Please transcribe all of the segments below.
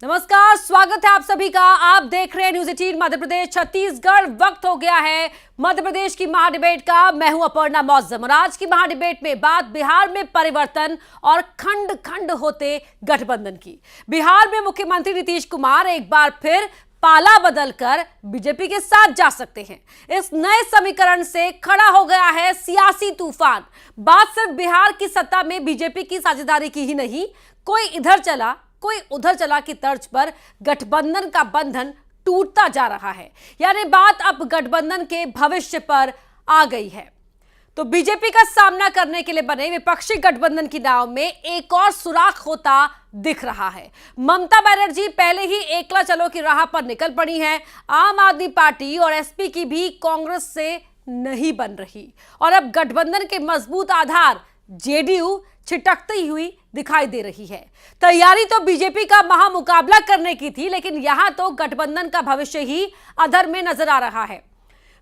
नमस्कार, स्वागत है आप सभी का। आप देख रहे हैं न्यूज 18 मध्य प्रदेश छत्तीसगढ़। वक्त हो गया है मध्य प्रदेश की महाडिबेट का। मैं हूं अपर्णा मौजम और आज की महाडिबेट में बात बिहार में परिवर्तन और खंड खंड होते गठबंधन की। बिहार में मुख्यमंत्री नीतीश कुमार एक बार फिर पाला बदलकर बीजेपी के साथ जा सकते हैं। इस नए समीकरण से खड़ा हो गया है सियासी तूफान। बात सिर्फ बिहार की सत्ता में बीजेपी की साझेदारी की ही नहीं, कोई इधर चला कोई उधर चला की तर्ज पर गठबंधन का बंधन टूटता जा रहा है। यानी बात अब गठबंधन के भविष्य पर आ गई है। तो बीजेपी का सामना करने के लिए बने विपक्षी गठबंधन की नाव में एक और सुराख होता दिख रहा है। ममता बनर्जी पहले ही एकला चलो की राह पर निकल पड़ी हैं। आम आदमी पार्टी और एसपी की भी कांग्रेस से नहीं बन रही और अब गठबंधन के मजबूत आधार जेडीयू छिटकती हुई दिखाई दे रही है। तैयारी तो बीजेपी का महामुकाबला करने की थी, लेकिन यहां तो गठबंधन का भविष्य ही अधर में नजर आ रहा है।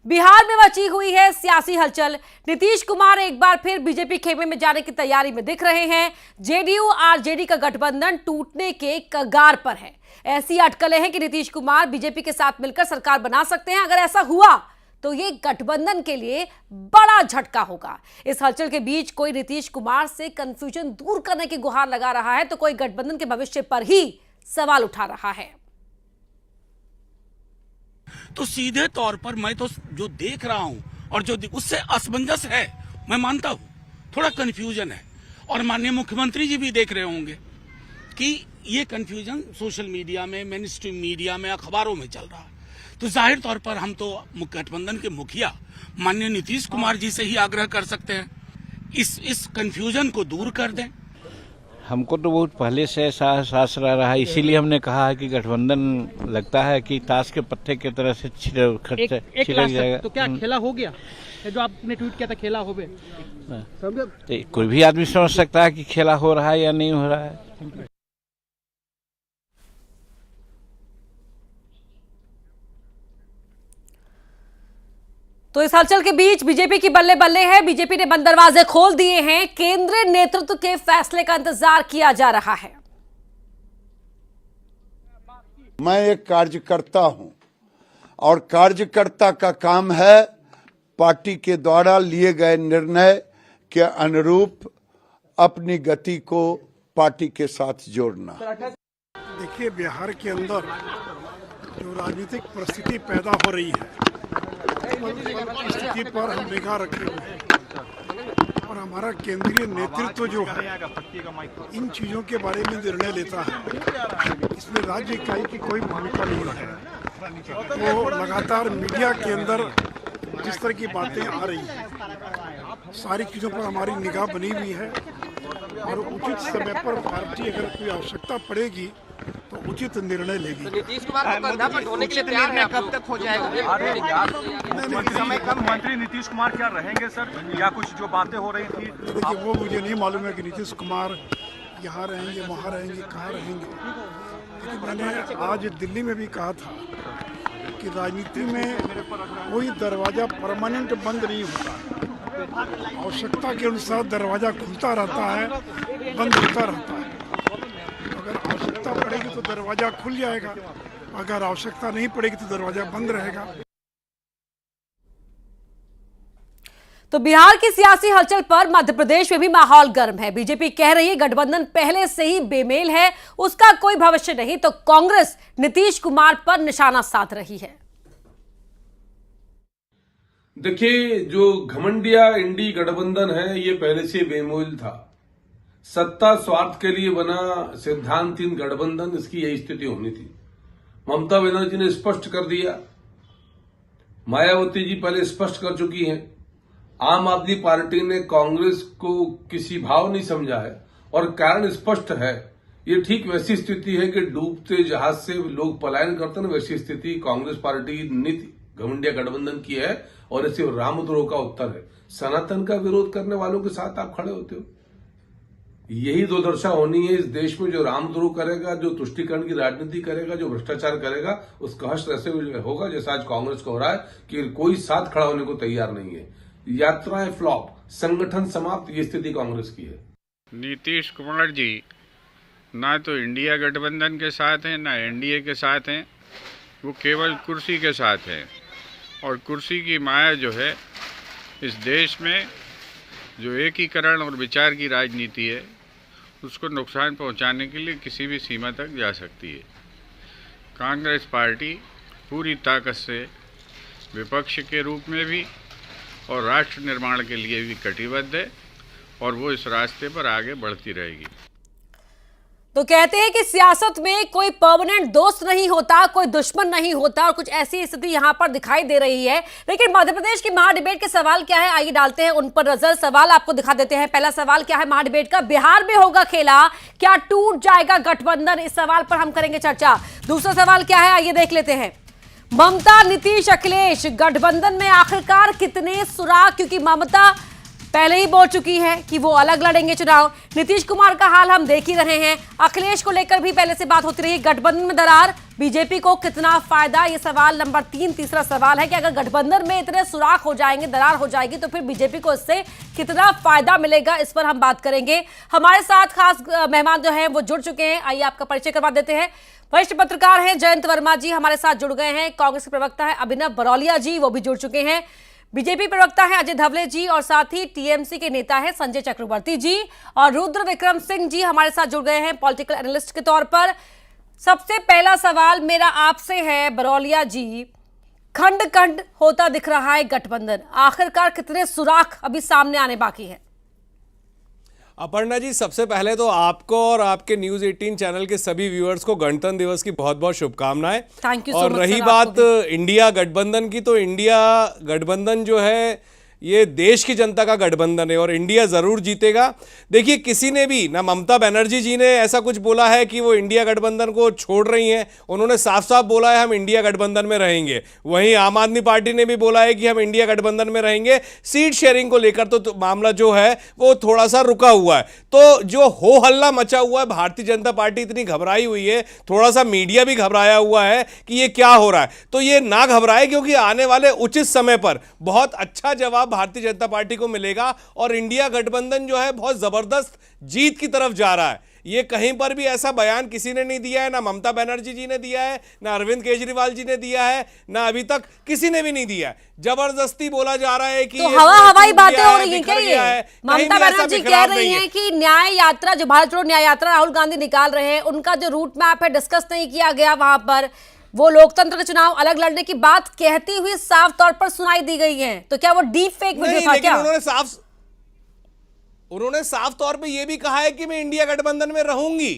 बिहार में मची हुई है सियासी हलचल। नीतीश कुमार एक बार फिर बीजेपी खेमे में जाने की तैयारी में दिख रहे हैं। जेडीयू आरजेडी का गठबंधन टूटने के कगार पर है। ऐसी अटकलें हैं कि नीतीश कुमार बीजेपी के साथ मिलकर सरकार बना सकते हैं। अगर ऐसा हुआ तो ये गठबंधन के लिए बड़ा झटका होगा। इस हलचल के बीच कोई नीतीश कुमार से कंफ्यूजन दूर करने की गुहार लगा रहा है, तो कोई गठबंधन के भविष्य पर ही सवाल उठा रहा है। तो सीधे तौर पर मैं तो जो देख रहा हूं और जो उससे असमंजस है, मैं मानता हूं थोड़ा कंफ्यूजन है। और माननीय मुख्यमंत्री जी भी देख रहे होंगे कि ये कंफ्यूजन सोशल मीडिया में, मेन स्ट्रीम मीडिया में, अखबारों में चल रहा है। तो जाहिर तौर पर हम तो गठबंधन के मुखिया माननीय नीतीश कुमार जी से ही आग्रह कर सकते हैं इस कंफ्यूजन को दूर कर दें। हमको तो बहुत पहले से ऐसा एहसास रहा है, इसीलिए हमने कहा है कि गठबंधन लगता है कि ताश के पत्ते की तरह से छिड़क जाएगा। तो क्या खेला हो गया? जो आपने ट्वीट किया था खेला हो गया, तो कोई भी आदमी समझ सकता है कि खेला हो रहा है या नहीं हो रहा है। तो इस हलचल के बीच बीजेपी की बल्ले बल्ले है। बीजेपी ने बंद दरवाजे खोल दिए हैं। केंद्रीय नेतृत्व के फैसले का इंतजार किया जा रहा है। मैं एक कार्यकर्ता हूं और कार्यकर्ता का काम है पार्टी के द्वारा लिए गए निर्णय के अनुरूप अपनी गति को पार्टी के साथ जोड़ना। देखिए, बिहार के अंदर जो राजनीतिक परिस्थिति पैदा हो रही है, स्थिति पर हम निगाह रखे हुए हैं और हमारा केंद्रीय नेतृत्व जो है इन चीजों के बारे में निर्णय लेता है। इसमें राज्य इकाई की कोई भूमिका नहीं है। वो लगातार मीडिया के अंदर जिस तरह की बातें आ रही हैं, सारी चीजों पर हमारी निगाह बनी हुई है और उचित समय पर पार्टी अगर कोई आवश्यकता पड़ेगी तो उचित निर्णय लेगी। नीतीश कुमार को कंधा पर ढोने के लिए तैयार है, कब तक हो जाएगा? मंत्री नीतीश कुमार क्या रहेंगे सर, या कुछ जो बातें हो रही थी? देखिए, वो मुझे नहीं मालूम है कि नीतीश कुमार यहाँ रहेंगे, वहाँ रहेंगे, कहाँ रहेंगे। लेकिन मैंने आज दिल्ली में भी कहा था कि राजनीति में कोई दरवाजा परमानेंट बंद नहीं होता। आवश्यकता के अनुसार दरवाजा खुलता रहता है, बंद होता रहता है। अगर आवश्यकता पड़ेगी तो दरवाजा खुल जाएगा, अगर आवश्यकता नहीं पड़ेगी तो दरवाजा बंद रहेगा। तो बिहार की सियासी हलचल पर मध्य प्रदेश में भी माहौल गर्म है। बीजेपी कह रही है गठबंधन पहले से ही बेमेल है, उसका कोई भविष्य नहीं। तो कांग्रेस नीतीश कुमार पर निशाना साध रही है। देखिए, जो घमंडिया इंडी गठबंधन है ये पहले से बेमेल था। सत्ता स्वार्थ के लिए बना सिद्धांतहीन गठबंधन, इसकी यही स्थिति होनी थी। ममता बनर्जी ने स्पष्ट कर दिया, मायावती जी पहले स्पष्ट कर चुकी हैं। आम आदमी पार्टी ने कांग्रेस को किसी भाव नहीं समझा है और कारण स्पष्ट है। ये ठीक वैसी स्थिति है कि डूबते जहाज से लोग पलायन करते हैं, वैसी स्थिति कांग्रेस पार्टी की नीति घमंडिया गठबंधन की है और इसे रामद्रोह का उत्तर है। सनातन का विरोध करने वालों के साथ आप खड़े होते हो। यही दुर्दशा होनी है इस देश में। जो रामद्रोह करेगा, जो तुष्टीकरण की राजनीति करेगा, जो भ्रष्टाचार करेगा, उसका हश्र ऐसे होगा जैसा आज कांग्रेस को हो रहा है कि कोई साथ खड़ा होने को तैयार नहीं है। यात्राएं फ्लॉप, संगठन समाप्त, ये स्थिति कांग्रेस की है। नीतीश कुमार जी ना तो इंडिया गठबंधन के साथ हैं ना एनडीए के साथ हैं, वो केवल कुर्सी के साथ हैं। और कुर्सी की माया जो है इस देश में, जो एकीकरण और विचार की राजनीति है, उसको नुकसान पहुंचाने के लिए किसी भी सीमा तक जा सकती है। कांग्रेस पार्टी पूरी ताकत से विपक्ष के रूप में भी और राष्ट्र निर्माण के लिए भी कटिबद्ध है और वो इस रास्ते पर आगे बढ़ती रहेगी। तो कहते हैं कि सियासत में कोई परमानेंट दोस्त नहीं होता, कोई दुश्मन नहीं होता, और कुछ ऐसी स्थिति यहां पर दिखाई दे रही है। लेकिन मध्य प्रदेश की महाडिबेट के सवाल क्या है, आइए डालते हैं उन पर नजर। सवाल आपको दिखा देते हैं। पहला सवाल क्या है महाडिबेट का, बिहार में होगा खेला, क्या टूट जाएगा गठबंधन? इस सवाल पर हम करेंगे चर्चा। दूसरा सवाल क्या है, आइए देख लेते हैं। ममता, नीतीश, अखिलेश गठबंधन में आखिरकार कितने सुराग? क्योंकि ममता पहले ही बोल चुकी है कि वो अलग लड़ेंगे चुनाव। नीतीश कुमार का हाल हम देख ही रहे हैं। अखिलेश को लेकर भी पहले से बात होती रही। गठबंधन में दरार, बीजेपी को कितना फायदा? ये सवाल नंबर 3। तीसरा सवाल है कि अगर गठबंधन में इतने सुराख हो जाएंगे, दरार हो जाएगी, तो फिर बीजेपी को इससे कितना फायदा मिलेगा? इस पर हम बात करेंगे। हमारे साथ खास मेहमान जो हैं वो जुड़ चुके हैं, आइए आपका परिचय करवा देते हैं। वरिष्ठ पत्रकार हैं जयंत वर्मा जी हमारे साथ जुड़ गए हैं। कांग्रेस के प्रवक्ता है अभिनव बरौलिया जी, वो भी जुड़ चुके हैं। बीजेपी प्रवक्ता है अजय धवले जी, और साथ ही टीएमसी के नेता है संजय चक्रवर्ती जी, और रुद्र विक्रम सिंह जी हमारे साथ जुड़ गए हैं पॉलिटिकल एनालिस्ट के तौर पर। सबसे पहला सवाल मेरा आपसे है बरौलिया जी, खंड खंड होता दिख रहा है गठबंधन, आखिरकार कितने सुराख अभी सामने आने बाकी है? अपर्णा जी, सबसे पहले तो आपको और आपके न्यूज 18 चैनल के सभी व्यूअर्स को गणतंत्र दिवस की बहुत बहुत शुभकामनाएं। Thank you. और रही बात इंडिया गठबंधन की, तो इंडिया गठबंधन जो है ये देश की जनता का गठबंधन है और इंडिया जरूर जीतेगा। देखिए, किसी ने भी, ना ममता बनर्जी जी ने ऐसा कुछ बोला है कि वो इंडिया गठबंधन को छोड़ रही हैं। उन्होंने साफ साफ बोला है हम इंडिया गठबंधन में रहेंगे। वहीं आम आदमी पार्टी ने भी बोला है कि हम इंडिया गठबंधन में रहेंगे। सीट शेयरिंग को लेकर तो मामला जो है वो थोड़ा सा रुका हुआ है। तो जो हो हल्ला मचा हुआ है, भारतीय जनता पार्टी इतनी घबराई हुई है, थोड़ा सा मीडिया भी घबराया हुआ है कि ये क्या हो रहा है। तो ये ना घबराए, क्योंकि आने वाले उचित समय पर बहुत अच्छा जवाब भारतीय जनता पार्टी को मिलेगा और इंडिया गठबंधन जो है बहुत जबरदस्त जीत की तरफ जा रहा है। ये कहीं पर भी ऐसा बयान किसी ने नहीं दिया है, ना ममता बनर्जी जी ने दिया है, ना अरविंद केजरीवाल जी ने दिया है, ना अभी तक किसी ने भी नहीं दिया है। जबरदस्ती बोला जा रहा है कि तो हवाई बातें हो रही हैं क्या? ये ममता बनर्जी कह रही हैं कि न्याय यात्रा, जो भारत जोड़ो न्याय यात्रा राहुल गांधी निकाल रहे हैं, उनका जो रूट मैप है डिस्कस नहीं किया गया वहां पर। वो लोकतंत्र के चुनाव अलग लड़ने की बात कहती हुई साफ तौर पर सुनाई दी गई है। तो क्या वो डीप फेक वीडियो था क्या? उन्होंने साफ तौर पे ये भी कहा है कि मैं इंडिया गठबंधन में रहूंगी।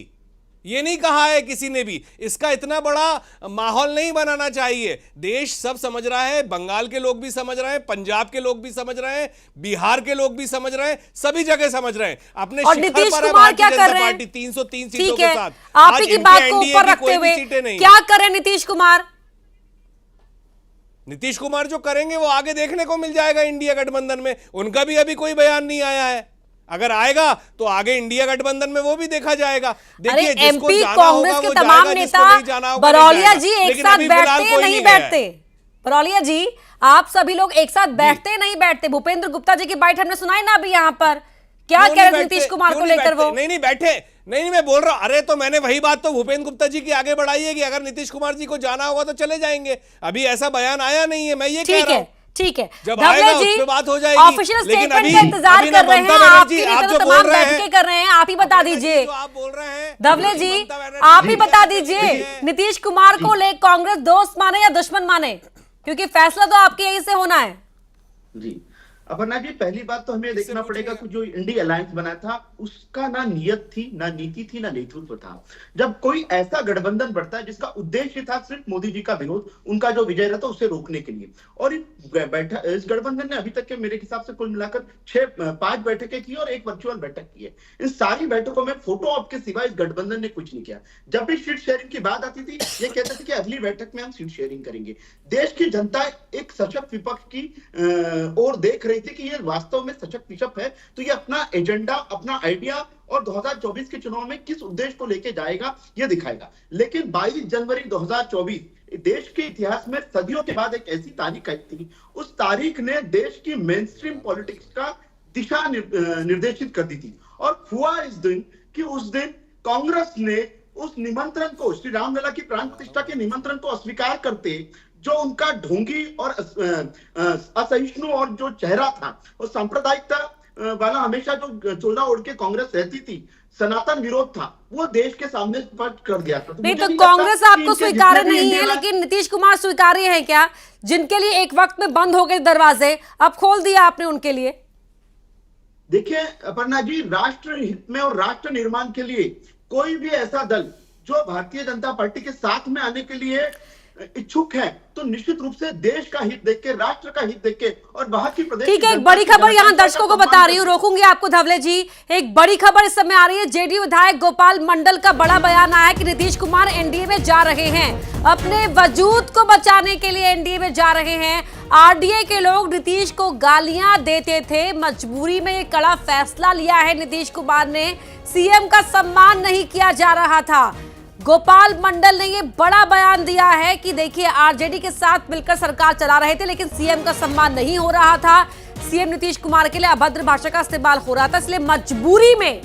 ये नहीं कहा है किसी ने भी। इसका इतना बड़ा माहौल नहीं बनाना चाहिए। देश सब समझ रहा है, बंगाल के लोग भी समझ रहे हैं, पंजाब के लोग भी समझ रहे हैं, बिहार के लोग भी समझ रहे हैं, सभी जगह समझ रहे हैं। अपने नीतीश कुमार क्या कर रहे हैं? 303 सीटों के साथ आप ही की बात को ऊपर रखते हुए क्या करें नीतीश कुमार? नीतीश कुमार जो करेंगे वो आगे देखने को मिल जाएगा इंडिया गठबंधन में। उनका भी अभी कोई बयान नहीं आया है। अगर आएगा तो आगे इंडिया गठबंधन में वो भी देखा जाएगा। देखिए, एमपी कांग्रेस के तमाम नेता, बरौलिया जी एक साथ बैठते नहीं बैठते? बरौलिया जी, आप सभी लोग एक साथ बैठते नहीं बैठते? भूपेंद्र गुप्ता जी की बाइट हमने सुनाई ना अभी यहाँ पर, क्या कह रहे नीतीश कुमार को लेकर? वो नहीं बैठे, नहीं मैं बोल रहा हूं। अरे तो मैंने वही बात तो भूपेंद्र गुप्ता जी की आगे बढ़ाई है कि अगर नीतीश कुमार जी को जाना होगा तो चले जाएंगे। अभी ऐसा बयान आया नहीं है, मैं ये कह रहा हूं। ठीक है, जब आएगा उस पे बात हो जाएगी। ऑफिशियल स्टेटमेंट का इंतजार कर रहे हैं। आपकी तो तमाम बैठकें कर रहे हैं, आप ही बता दीजिए। आप बोल रहे हैं धवले जी, आप ही बता दीजिए, नीतीश कुमार को ले कांग्रेस दोस्त माने या दुश्मन माने? क्योंकि फैसला तो आपके यहीं से होना है। जी अपर्णा जी, पहली बात तो हमें देखना पड़ेगा कि जो इंडिया अलायंस बना था उसका ना नियत थी, ना नीति थी, ना नेतृत्व था। जब कोई ऐसा गठबंधन बढ़ता है जिसका उद्देश्य था सिर्फ मोदी जी का विरोध, उनका जो विजय रहता उसे रोकने के लिए, और इस गठबंधन ने अभी तक के मेरे हिसाब से कुल मिलाकर 5 बैठकें की और 1 वर्चुअल बैठक की है। इन सारी बैठकों में फोटो ऑप के सिवा इस गठबंधन ने कुछ नहीं किया। जब भी सीट शेयरिंग की बात आती थी, ये कहते थे कि अगली बैठक में हम सीट शेयरिंग करेंगे। देश की जनता एक सशक्त विपक्ष की ओर देख रही थी कि ये वास्तव में सशक्त विपक्ष है, तो ये अपना एजेंडा, अपना आइडिया और 2024 के चुनाव में किस उद्देश्य को लेके जाएगा ये दिखाएगा। लेकिन 22 जनवरी 2024 देश के इतिहास में सदियों के बाद एक ऐसी तारीख आई थी, उस तारीख ने देश की मेनस्ट्रीम पॉलिटिक्स का दिशा निर्देशित कर दी थी। और हुआ इस दिन कि उस दिन कांग्रेस ने उस निमंत्रण को, श्री रामलला की प्राण प्रतिष्ठा के निमंत्रण को अस्वीकार करते, जो उनका ढोंगी और असहिष्णु और जो चेहरा था, वो सांप्रदायिकता वाला हमेशा जो चोला ओढ़ के कांग्रेस रहती थी, सनातन विरोध था, वो देश के सामने स्पष्ट कर दिया था। नहीं तो कांग्रेस आपको स्वीकार्य नहीं है, लेकिन नीतीश कुमार स्वीकार्य है क्या? जिनके लिए एक वक्त में बंद हो गए दरवाजे, अब खोल दिया आपने उनके लिए। देखिए अपर्णा जी, राष्ट्र हित में और राष्ट्र निर्माण के लिए कोई भी ऐसा दल जो भारतीय जनता पार्टी के साथ में आने के लिए इच्छुक है, तो निश्चित रूप से देश का हित देख के, राष्ट्र का हित देख के और वहां की प्रदेश। ठीक है, एक बड़ी खबर यहाँ दर्शकों को बता रही हूँ, रोकूंगी आपको धवले जी। एक बड़ी खबर इस समय आ रही है, जेडीयू विधायक गोपाल मंडल का बड़ा बयान आया कि नीतीश कुमार एनडीए में जा रहे हैं, अपने वजूद को बचाने के लिए एनडीए में जा रहे हैं। आरडीए के लोग नीतीश को गालियां देते थे, मजबूरी में ये कड़ा फैसला लिया है नीतीश कुमार ने, सीएम का सम्मान नहीं किया जा रहा था। गोपाल मंडल ने ये बड़ा बयान दिया है कि देखिए आरजेडी के साथ मिलकर सरकार चला रहे थे, लेकिन सीएम का सम्मान नहीं हो रहा था, सीएम नीतीश कुमार के लिए अभद्र भाषा का इस्तेमाल हो रहा था, इसलिए मजबूरी में,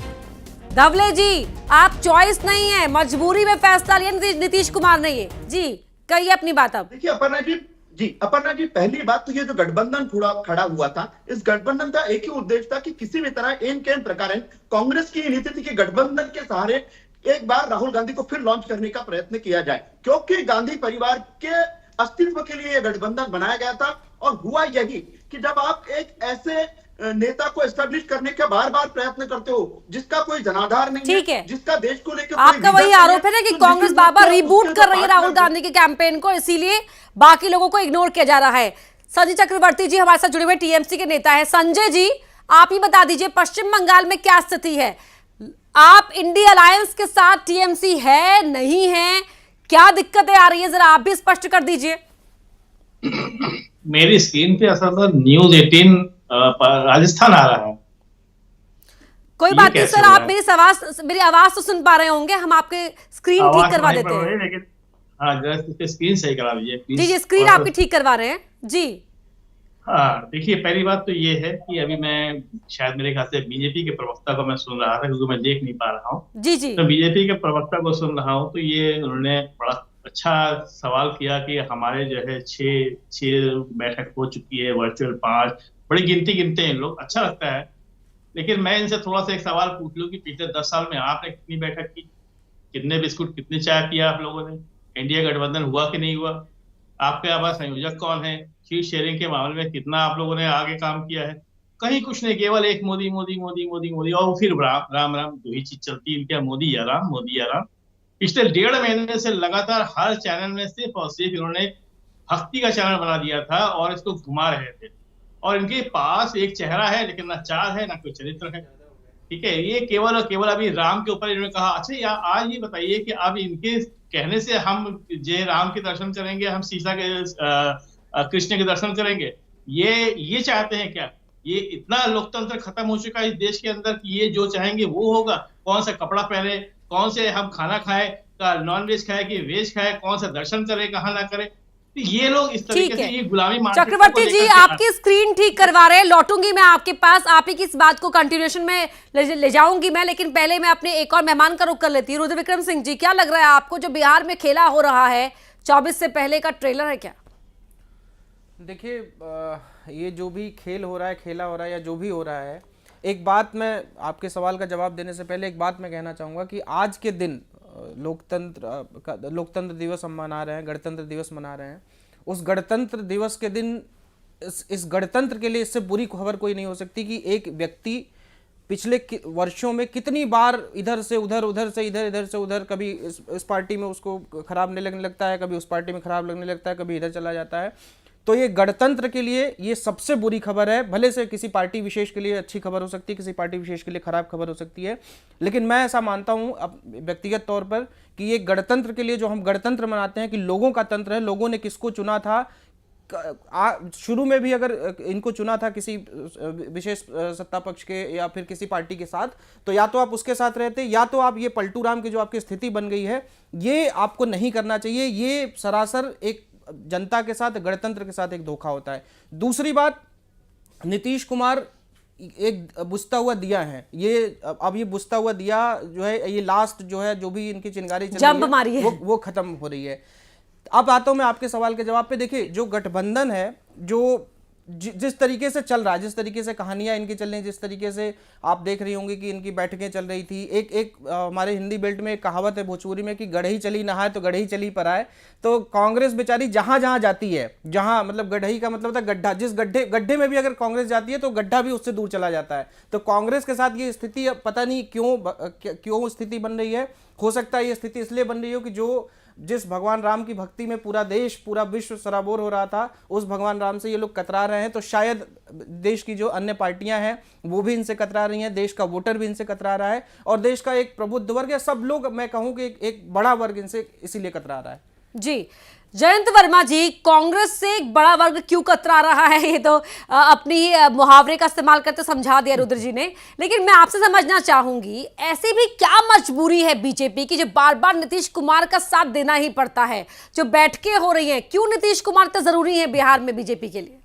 धवले जी आप चॉइस नहीं है, मजबूरी में फैसला लिया नीतीश कुमार ने। ये जी कहिए अपनी बात। अब देखिए अपर्णा जी, पहली बात तो ये जो गठबंधन खड़ा हुआ था, इस गठबंधन का एक ही उद्देश्य था कि किसी भी तरह एन प्रकार कांग्रेस की नीति थी कि गठबंधन के सहारे एक बार राहुल गांधी को फिर लॉन्च करने का प्रयत्न किया जाए, क्योंकि गांधी परिवार के अस्तित्व के लिए यह गठबंधन बनाया गया था। और हुआ यही कि जब आप एक ऐसे नेता को एस्टेब्लिश करने का बार बार प्रयत्न करते हो जिसका कोई जनाधार नहीं है, जिसका देश को लेकर आपका वही आरोप है ना कि कांग्रेस बार रिबूट कर रही है राहुल गांधी के कैंपेन को, इसीलिए बाकी लोगों को इग्नोर किया जा रहा है। संजय चक्रवर्ती जी हमारे साथ जुड़े हुए टीएमसी के नेता है। संजय जी आप ही बता दीजिए, पश्चिम बंगाल में क्या स्थिति है? आप इंडी अलायंस के साथ टीएमसी है, नहीं है, क्या दिक्कतें आ रही है, जरा आप भी स्पष्ट कर दीजिए। मेरी स्क्रीन पे असल न्यूज़ 18 राजस्थान आ रहा है। कोई बात नहीं सर, आप मेरी आवाज तो सुन पा रहे होंगे, हम आपके स्क्रीन ठीक करवा देते हैं। लेकिन हाँ, जरा स्क्रीन सही करा दीजिए। जी स्क्रीन आपकी ठीक करवा रहे हैं जी। हाँ देखिए, पहली बात तो ये है कि अभी मैं शायद मेरे ख्याल से बीजेपी के प्रवक्ता को मैं सुन रहा था, क्योंकि मैं देख नहीं पा रहा हूँ जी। तो बीजेपी के प्रवक्ता को सुन रहा हूँ, तो ये उन्होंने बड़ा अच्छा सवाल किया कि हमारे जो है 6 बैठक हो चुकी है, वर्चुअल 5, बड़ी गिनती गिनते हैं लोग, अच्छा लगता है। लेकिन मैं इनसे थोड़ा सा एक सवाल पूछ लूँ कि पिछले 10 साल में आपने कितनी बैठक की, कितने बिस्कुट, कितनी चाय पिया आप लोगों ने, इंडिया गठबंधन हुआ कि नहीं हुआ, आपके आवाज संयोजक कौन है, सीट शेयरिंग के मामले में कितना आप लोगों ने आगे काम किया है? कहीं कुछ नहीं, केवल एक मोदी मोदी मोदी मोदी मोदी, और फिर राम राम, दो ही चीज चलती है इनका, मोदी या राम, मोदी या राम। पिछले 1.5 महीने से लगातार हर चैनल में सिर्फ और सिर्फ इन्होंने भक्ति का चैनल बना दिया था और इसको घुमा रहे थे। और इनके पास एक चेहरा है लेकिन ना चाल है ना कोई चरित्र है, ठीक है। ये केवल और केवल अभी राम के ऊपर इन्होंने कहा। अच्छा आज ये बताइए कि अब इनके कहने से हम जय राम के दर्शन करेंगे, हम सीता के कृष्ण के दर्शन करेंगे, ये चाहते हैं क्या? ये इतना लोकतंत्र खत्म हो चुका है इस देश के अंदर कि ये जो चाहेंगे वो होगा। कौन सा कपड़ा पहने, कौन से हम खाना खाए, नॉन वेज खाए कि वेज खाए, कौन सा दर्शन करे, कहाँ ना करे, तो ये लोग इस तरीके से ये गुलामी। चक्रवर्ती जी आपकी स्क्रीन ठीक करवा रहे हैं, लौटूंगी मैं आपके पास, आप ही की इस बात को कंटिन्यूएशन में ले जाऊंगी मैं, लेकिन पहले मैं अपने एक और मेहमान का रुख कर लेती हूँ। रुद्र विक्रम सिंह जी, क्या लग रहा है आपको, जो बिहार में खेला हो रहा है 24 से पहले का ट्रेलर है क्या? देखिए ये जो भी खेल हो रहा है, खेला हो रहा है या जो भी हो रहा है, एक बात मैं आपके सवाल का जवाब देने से पहले एक बात मैं कहना चाहूँगा कि आज के दिन लोकतंत्र दिवस हम मना रहे हैं, गणतंत्र दिवस मना रहे हैं। उस गणतंत्र दिवस के दिन इस गणतंत्र के लिए इससे बुरी खबर कोई नहीं हो सकती कि एक व्यक्ति पिछले वर्षों में कितनी बार इधर से उधर, उधर से इधर, इधर से उधर, कभी इस पार्टी में उसको खराब लगने लगता है, कभी उस पार्टी में खराब लगने लगता है, कभी इधर चला जाता है। तो ये गणतंत्र के लिए ये सबसे बुरी खबर है। भले से किसी पार्टी विशेष के लिए अच्छी खबर हो सकती है, किसी पार्टी विशेष के लिए खराब खबर हो सकती है, लेकिन मैं ऐसा मानता हूं अब व्यक्तिगत तौर पर कि ये गणतंत्र के लिए जो हम गणतंत्र मनाते हैं कि लोगों का तंत्र है, लोगों ने किसको चुना था, शुरू में भी अगर इनको चुना था किसी विशेष सत्ता पक्ष के या फिर किसी पार्टी के साथ, तो या तो आप उसके साथ रहते, या तो आप ये पलटू राम की जो आपकी स्थिति बन गई है, ये आपको नहीं करना चाहिए। ये सरासर एक जनता के साथ, गणतंत्र के साथ एक धोखा होता है। दूसरी बात, नीतीश कुमार एक बुझता हुआ दिया है। ये अब ये बुझता हुआ दिया जो है, ये लास्ट जो है, जो भी इनकी चिंगारी चल जंप रही है, मारी है, वो खत्म हो रही है। अब आता हूं मैं आपके सवाल के जवाब पे। देखिए, जो गठबंधन है, जो जिस तरीके से चल रहा है, जिस तरीके से कहानियां इनकी चल रही हैं, जिस तरीके से आप देख रही होंगी कि इनकी बैठकें चल रही थी। एक हमारे हिंदी बेल्ट में एक कहावत है भोजपुरी में कि गढ़ई चली नहाए तो गढ़ई चली पर आए। तो कांग्रेस बेचारी जहां जहां जाती है, जहां मतलब गढ़ई का मतलब था गड्ढा, जिस गड्ढे में भी अगर कांग्रेस जाती है तो गड्ढा भी उससे दूर चला जाता है। तो कांग्रेस के साथ ये स्थिति पता नहीं क्यों स्थिति बन रही है। हो सकता है ये स्थिति इसलिए बन रही हो कि जिस भगवान राम की भक्ति में पूरा देश, पूरा विश्व सराबोर हो रहा था, उस भगवान राम से ये लोग कतरा रहे हैं। तो शायद देश की जो अन्य पार्टियां हैं वो भी इनसे कतरा रही हैं, देश का वोटर भी इनसे कतरा रहा है, और देश का एक प्रबुद्ध वर्ग या सब लोग, मैं कहूं कि एक बड़ा वर्ग इनसे इसीलिए कतरा रहा है। जी जयंत वर्मा जी, कांग्रेस से एक बड़ा वर्ग क्यों कतरा रहा है, ये तो अपनी मुहावरे का इस्तेमाल करते समझा दिया रुद्र जी ने। लेकिन मैं आपसे समझना चाहूंगी, ऐसी भी क्या मजबूरी है बीजेपी की जो बार बार नीतीश कुमार का साथ देना ही पड़ता है? जो बैठकें हो रही हैं, क्यों नीतीश कुमार तो जरूरी है बिहार में बीजेपी के लिए?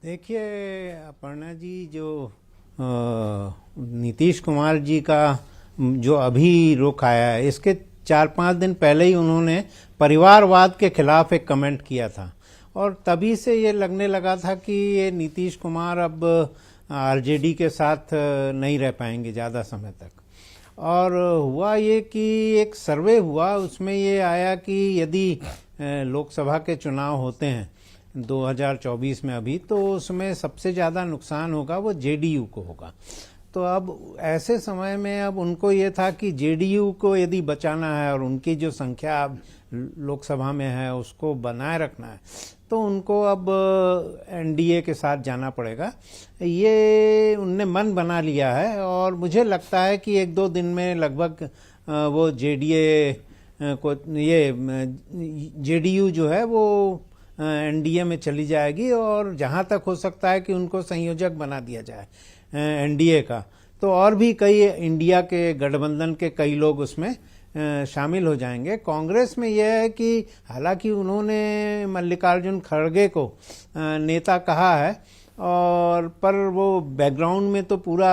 देखिए अपर्णा जी, जो नीतीश कुमार जी का जो अभी रुख आया है, इसके 4-5 दिन पहले ही उन्होंने परिवारवाद के खिलाफ एक कमेंट किया था, और तभी से ये लगने लगा था कि ये नीतीश कुमार अब आरजेडी के साथ नहीं रह पाएंगे ज़्यादा समय तक। और हुआ ये कि एक सर्वे हुआ, उसमें ये आया कि यदि लोकसभा के चुनाव होते हैं 2024 में अभी, तो उसमें सबसे ज़्यादा नुकसान होगा वो जेडीयू को होगा। तो अब ऐसे समय में अब उनको ये था कि जेडीयू को यदि बचाना है और उनकी जो संख्या अब लोकसभा में है उसको बनाए रखना है, तो उनको अब एनडीए के साथ जाना पड़ेगा। ये उनने मन बना लिया है, और मुझे लगता है कि 1-2 दिन में लगभग वो जेडीयू जो है वो एनडीए में चली जाएगी, और जहां तक हो सकता है कि उनको संयोजक बना दिया जाए एनडीए का, तो और भी कई इंडिया के गठबंधन के कई लोग उसमें शामिल हो जाएंगे। कांग्रेस में यह है कि हालांकि उन्होंने मल्लिकार्जुन खड़गे को नेता कहा है, और पर वो बैकग्राउंड में तो पूरा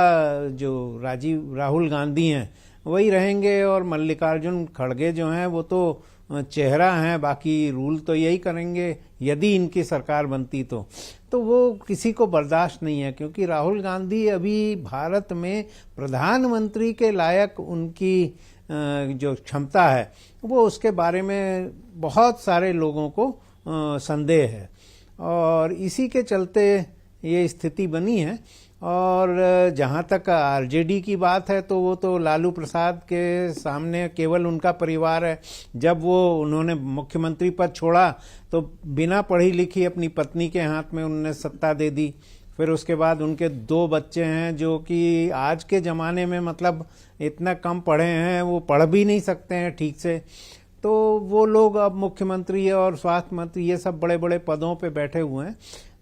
जो राहुल गांधी हैं वही रहेंगे, और मल्लिकार्जुन खड़गे जो हैं वो तो चेहरा हैं, बाकी रूल तो यही करेंगे यदि इनकी सरकार बनती तो वो किसी को बर्दाश्त नहीं है, क्योंकि राहुल गांधी अभी भारत में प्रधानमंत्री के लायक उनकी जो क्षमता है वो उसके बारे में बहुत सारे लोगों को संदेह है, और इसी के चलते ये स्थिति बनी है। और जहाँ तक आरजेडी की बात है, तो वो तो लालू प्रसाद के सामने केवल उनका परिवार है। जब उन्होंने मुख्यमंत्री पद छोड़ा तो बिना पढ़ी लिखी अपनी पत्नी के हाथ में उन्होंने सत्ता दे दी। फिर उसके बाद उनके 2 बच्चे हैं जो कि आज के ज़माने में मतलब इतना कम पढ़े हैं, वो पढ़ भी नहीं सकते हैं ठीक से, तो वो लोग अब मुख्यमंत्री और स्वास्थ्य मंत्री ये सब बड़े बड़े पदों पे बैठे हुए हैं।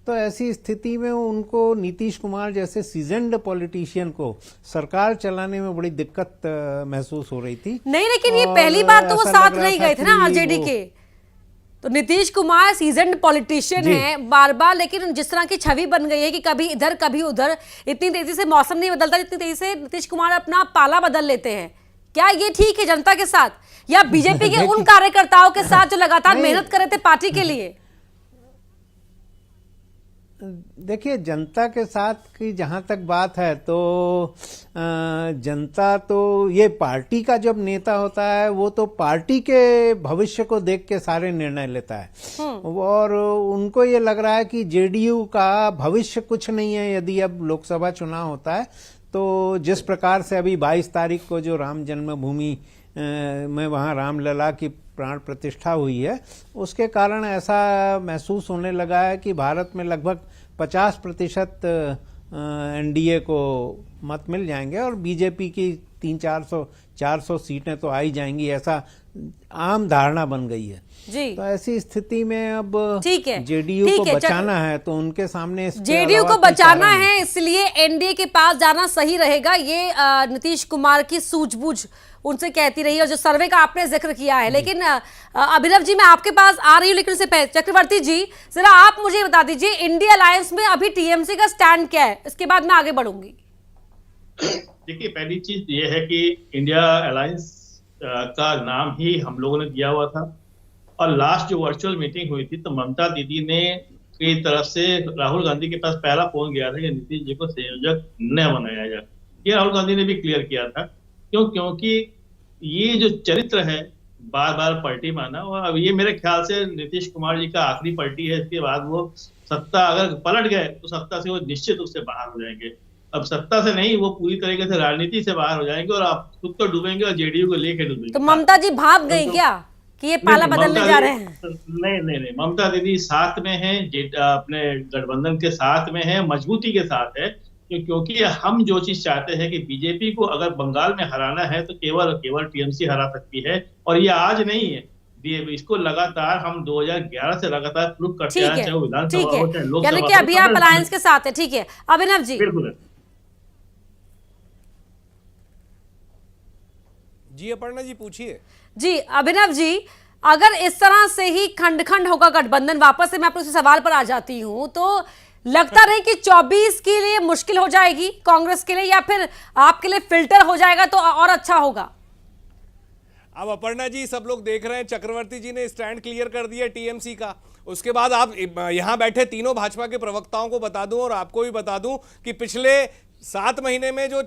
तो ऐसी स्थिति में उनको नीतीश कुमार जैसे सीजन्ड पॉलिटिशियन को सरकार चलाने में बड़ी दिक्कत महसूस हो रही थी। नहीं, लेकिन ये पहली बार तो वो साथ नहीं गए थे ना आरजेडी के। तो नीतीश कुमार सीजन्ड पॉलिटिशियन है बार बार, लेकिन जिस तरह की छवि बन गई है कि कभी इधर कभी उधर, इतनी तेजी से मौसम नहीं बदलता जितनी तेजी से नीतीश कुमार अपना पाला बदल लेते हैं। क्या ये ठीक है जनता के साथ, या बीजेपी के उन कार्यकर्ताओं के साथ जो लगातार मेहनत कर रहे थे पार्टी के लिए? देखिए, जनता के साथ की जहां तक बात है तो जनता तो ये पार्टी का जब नेता होता है वो तो पार्टी के भविष्य को देख के सारे निर्णय लेता है, और उनको ये लग रहा है कि जेडीयू का भविष्य कुछ नहीं है यदि अब लोकसभा चुनाव होता है। तो जिस प्रकार से अभी 22 तारीख को जो राम जन्मभूमि में वहाँ रामलला की प्राण प्रतिष्ठा हुई है, उसके कारण ऐसा महसूस होने लगा है कि भारत में लगभग 50% एनडीए को मत मिल जाएंगे और बीजेपी की 300-400 400 सीटें तो आ ही जाएंगी, ऐसा आम धारणा बन गई है जी। तो ऐसी स्थिति में अब ठीक है, जेडीयू को बचाना है तो उनके सामने जेडीयू को बचाना है, इसलिए एनडीए के पास जाना सही रहेगा, ये नीतीश कुमार की सूझबूझ उनसे कहती रही और जो सर्वे का आपने जिक्र किया है। लेकिन अभिनव जी मैं आपके पास आ रही हूँ, लेकिन उससे पहले चक्रवर्ती जी जरा आप मुझे बता दीजिए इंडिया अलायंस में अभी टीएमसी का स्टैंड क्या है, इसके बाद मैं आगे बढ़ूंगी। देखिए, पहली चीज ये है कि इंडिया अलायंस का नाम ही हम लोगों ने दिया हुआ था और लास्ट जो वर्चुअल मीटिंग हुई थी तो ममता दीदी ने की तरफ से राहुल गांधी के पास पहला फोन गया था कि नीतीश जी को संयोजक न बनाया जाए। ये राहुल गांधी ने भी क्लियर किया था, क्योंकि ये जो चरित्र है बार बार पलटी मारना, और अब ये मेरे ख्याल से नीतीश कुमार जी का आखिरी पलटी है। इसके बाद वो सत्ता अगर पलट गए तो सत्ता से वो निश्चित रूप से बाहर हो जाएंगे। अब सत्ता से नहीं, वो पूरी तरीके से राजनीति से बाहर हो जाएंगे और आप खुद तो डूबेंगे और जेडीयू को लेके डूबेंगे। तो ममता जी भाग गई क्या कि ये पाला बदलने जा रहे हैं? नहीं, ममता दीदी साथ में है, अपने गठबंधन के साथ में है, मजबूती के साथ है, क्योंकि हम जो चीज चाहते हैं कि बीजेपी को अगर बंगाल में हराना है तो केवल टीएमसी हरा सकती है, और ये आज नहीं है, इसको लगातार हम 2011 से लगातार प्रूव करते हैं, चाहे विधानसभा हो चाहे लोकसभा, यानी कि अभी आप अलायंस के साथ है। ठीक है अभिनव जी। बिल्कुल जी अपर्णा जी पूछिए। जी अभिनव जी, अगर इस तरह से ही खंड खंड होगा गठबंधन, वापस से मैं अपने सवाल पर आ जाती हूं, तो लगता नहीं कि 24 के लिए मुश्किल हो जाएगी कांग्रेस के लिए, या फिर आपके लिए फिल्टर हो जाएगा तो और अच्छा होगा? अब अपर्णा जी सब लोग देख रहे हैं, चक्रवर्ती जी ने स्टैंड क्लियर कर दिया टीएमसी का। उसके बाद आप यहां बैठे तीनों भाजपा के प्रवक्ताओं को बता दूं और आपको भी बता दूं कि पिछले 7 महीने में जो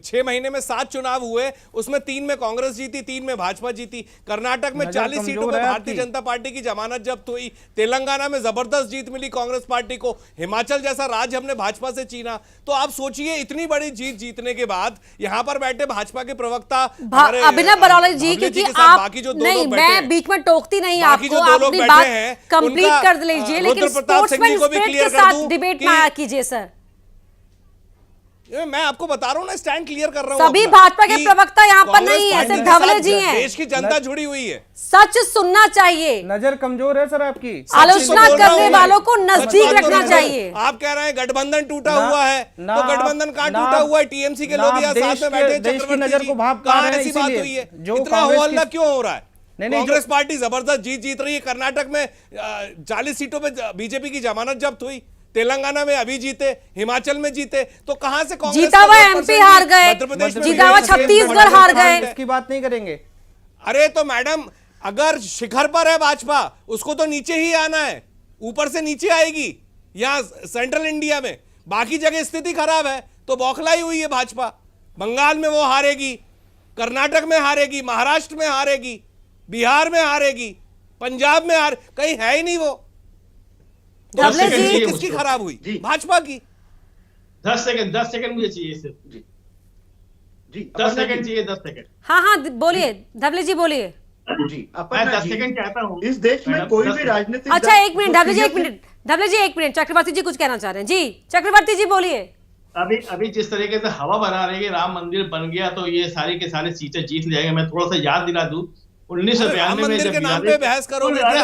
6 महीने में 7 चुनाव हुए उसमें 3 में कांग्रेस जीती, 3 में भाजपा जीती। कर्नाटक में 40 सीटों पर भारतीय जनता पार्टी की जमानत जब्त हुई। तेलंगाना में जबरदस्त जीत मिली कांग्रेस पार्टी को। हिमाचल जैसा राज्य हमने भाजपा से छीना। तो आप सोचिए इतनी बड़ी जीत जीतने के बाद यहाँ पर बैठे भाजपा के प्रवक्ता अभिनव बरौला जी, क्योंकि आप बाकी जो नहीं, मैं बीच में टोकती नहीं आपको, अपनी बात कंप्लीट कर लीजिए, लेकिन स्पोर्ट्समैन स्पिरिट के साथ डिबेट में आया कीजिए सर। मैं आपको बता रहा हूँ ना, स्टैंड क्लियर कर रहा हूँ। सभी भाजपा के प्रवक्ता यहाँ पर नहीं है, सिर्फ धवले जी हैं। देश की जनता जुड़ी हुई है, सच सुनना चाहिए। नजर कमजोर है सर आपकी, आलोचना करने वालों को नजदीक रखना चाहिए। आप कह रहे हैं गठबंधन टूटा हुआ है, तो गठबंधन कहाँ टूटा हुआ है? टीएमसी के लोग यहाँ साथ में बैठे, चक्रवर्ती जी, कहाँ ऐसी बात हुई है? इतना हो हल्ला क्यों हो रहा है? कांग्रेस पार्टी जबरदस्त जीत रही है। कर्नाटक में 40 सीटों पे बीजेपी की जमानत जब्त हुई, तेलंगाना में अभी जीते, हिमाचल में जीते, तो कहां से कांग्रेस जीता हुआ एमपी हार गए, जीता हुआ छत्तीसगढ़ हार गए। इसकी बात नहीं करेंगे। अरे तो मैडम, अगर शिखर पर है भाजपा, उसको तो नीचे ही आना है, ऊपर से नीचे आएगी। यहाँ सेंट्रल इंडिया में बाकी जगह स्थिति खराब है तो बौखलाई हुई है भाजपा। बंगाल में वो हारेगी, कर्नाटक में हारेगी, महाराष्ट्र में हारेगी, बिहार में हारेगी, पंजाब में कहीं है ही नहीं वो। किसकी खराब हुई? भाजपा की। 10 सेकंड मुझे चाहिए सिर्फ। जी 10 सेकंड चाहिए, 10 सेकंड। हाँ बोलिए धवले जी, बोलिए। जी मैं 10 सेकंड चाहता हूँ। इस देश में कोई भी राजनीतिक, अच्छा एक मिनट धवले जी, एक मिनट, चक्रवर्ती जी कुछ कहना चाह रहे हैं। जी चक्रवर्ती जी बोलिए। अभी जिस तरीके से हवा बना रही है, राम मंदिर बन गया तो ये सारी के सारे सीटें जीत जाएंगे। मैं थोड़ा सा याद दिला दूं, 1992 में के नाम पे बहस करोगे क्या?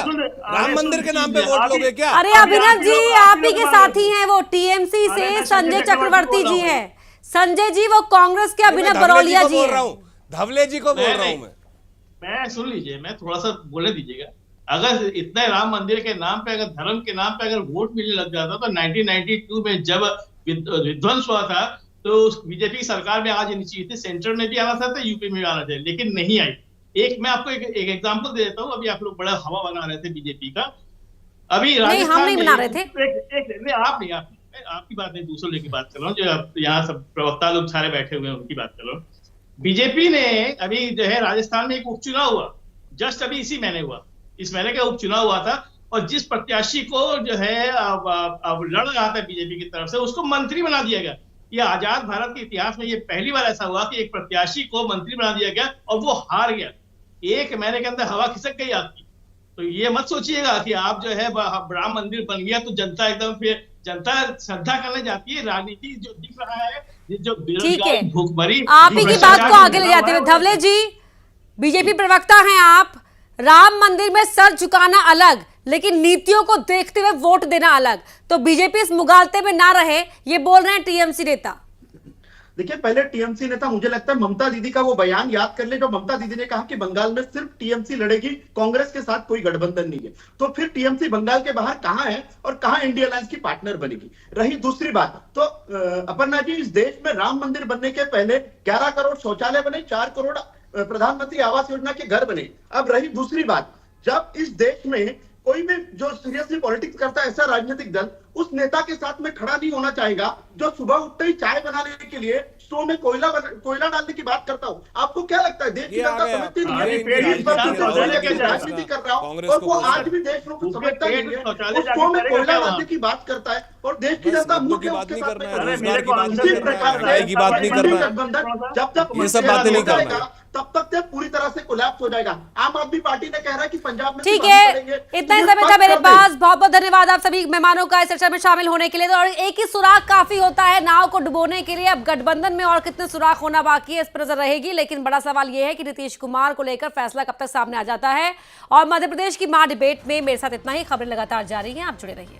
राम मंदिर के नाम पे वोट लोगे क्या? अरे अभिनव जी, आप ही के साथी हैं वो, टीएमसी से संजय चक्रवर्ती जी हैं। संजय जी वो कांग्रेस के अभिनव बरौलिया जी हैं। धवले जी को बोल रहा हूँ मैं। सुन लीजिए, मैं थोड़ा सा बोले दीजिएगा। अगर इतने राम मंदिर के नाम पे, अगर धर्म के नाम पे अगर वोट मिलने लग जाता तो 1992 में जब विध्वंस हुआ था तो बीजेपी सरकार में आज चाहिए थी, सेंटर में भी आना था, यूपी में भी आना चाहिए, लेकिन नहीं आई। मैं आपको एक एग्जांपल दे देता हूँ। अभी आप लोग बड़ा हवा बना रहे थे बीजेपी का। अभी राजस्थान हम नहीं बना रहे थे। आप आपकी बात नहीं, दूसरों की बात कर रहा हूँ, जो यहाँ सब प्रवक्ता लोग सारे बैठे हुए हैं उनकी बात कर रहा हूँ। बीजेपी ने अभी जो है राजस्थान में एक उपचुनाव हुआ, जस्ट अभी इसी महीने हुआ, इस महीने का उपचुनाव हुआ था, और जिस प्रत्याशी को जो है अब लड़ रहा था बीजेपी की तरफ से, उसको मंत्री बना दिया गया। ये आजाद भारत के इतिहास में ये पहली बार ऐसा हुआ कि एक प्रत्याशी को मंत्री बना दिया गया और वो हार गया। 1 महीने के अंदर हवा खिसक गई आपकी। तो ये मत सोचिएगा कि आप जो है राम मंदिर बन गया तो जनता एकदम फिर जनता श्रद्धा करने जाती है। राजनीति जो दिख रहा है, जो ठीक है, भूखमरी, आप ही की बात को आगे ले जाते हुए धवले जी, बीजेपी प्रवक्ता हैं आप, राम मंदिर में सर झुकाना अलग लेकिन नीतियों को देखते हुए वोट देना अलग, तो बीजेपी इस मुगालते में ना रहे, ये बोल रहे हैं टीएमसी नेता। देखिए, पहले टीएमसी नेता, मुझे लगता है ममता दीदी का वो बयान याद कर ले जो ममता दीदी ने कहा कि बंगाल में सिर्फ टीएमसी लड़ेगी, कांग्रेस के साथ कोई गठबंधन नहीं है। तो फिर टीएमसी बंगाल के बाहर कहां है और कहां इंडिया अलायंस की पार्टनर बनेगी। रही दूसरी बात, तो अपर्णा जी, इस देश में राम मंदिर बनने के पहले 11 करोड़ शौचालय बने, 4 करोड़ प्रधानमंत्री आवास योजना के घर बने। अब रही दूसरी बात, जब इस देश में कोई भी जो सीरियसली पॉलिटिक्स करता है ऐसा राजनीतिक दल उस नेता के साथ में खड़ा नहीं होना चाहेगा जो सुबह उठते ही चाय बनाने के लिए स्टोव में कोयला डालने की बात करता हूँ। आपको क्या लगता है, देश की जनता समझती नहीं है राजनीति कर रहा हूँ और वो आज भी देश को समझता नहीं है, वो स्टोव में कोयला डालने की बात करता है और देश की जनता मुख्य उसके साथ जब तक ये सब बातें नहीं करना है, तब तक ते पूरी तरह से कोलैप्स हो जाएगा। आम आदमी पार्टी ने कह रहा है कि पंजाब में ठीक है, इतना ही समय था मेरे पास। बहुत बहुत धन्यवाद आप सभी मेहमानों का इस चर्चा में शामिल होने के लिए। और एक ही सुराख काफी होता है नाव को डुबोने के लिए, अब गठबंधन में और कितने सुराख होना बाकी है इस पर नजर रहेगी। लेकिन बड़ा सवाल यह है कि नीतीश कुमार को लेकर फैसला कब तक सामने आ जाता है। और मध्य प्रदेश की महाडिबेट में मेरे साथ इतना ही। खबरें लगातार जारी हैं, आप जुड़े रहिए।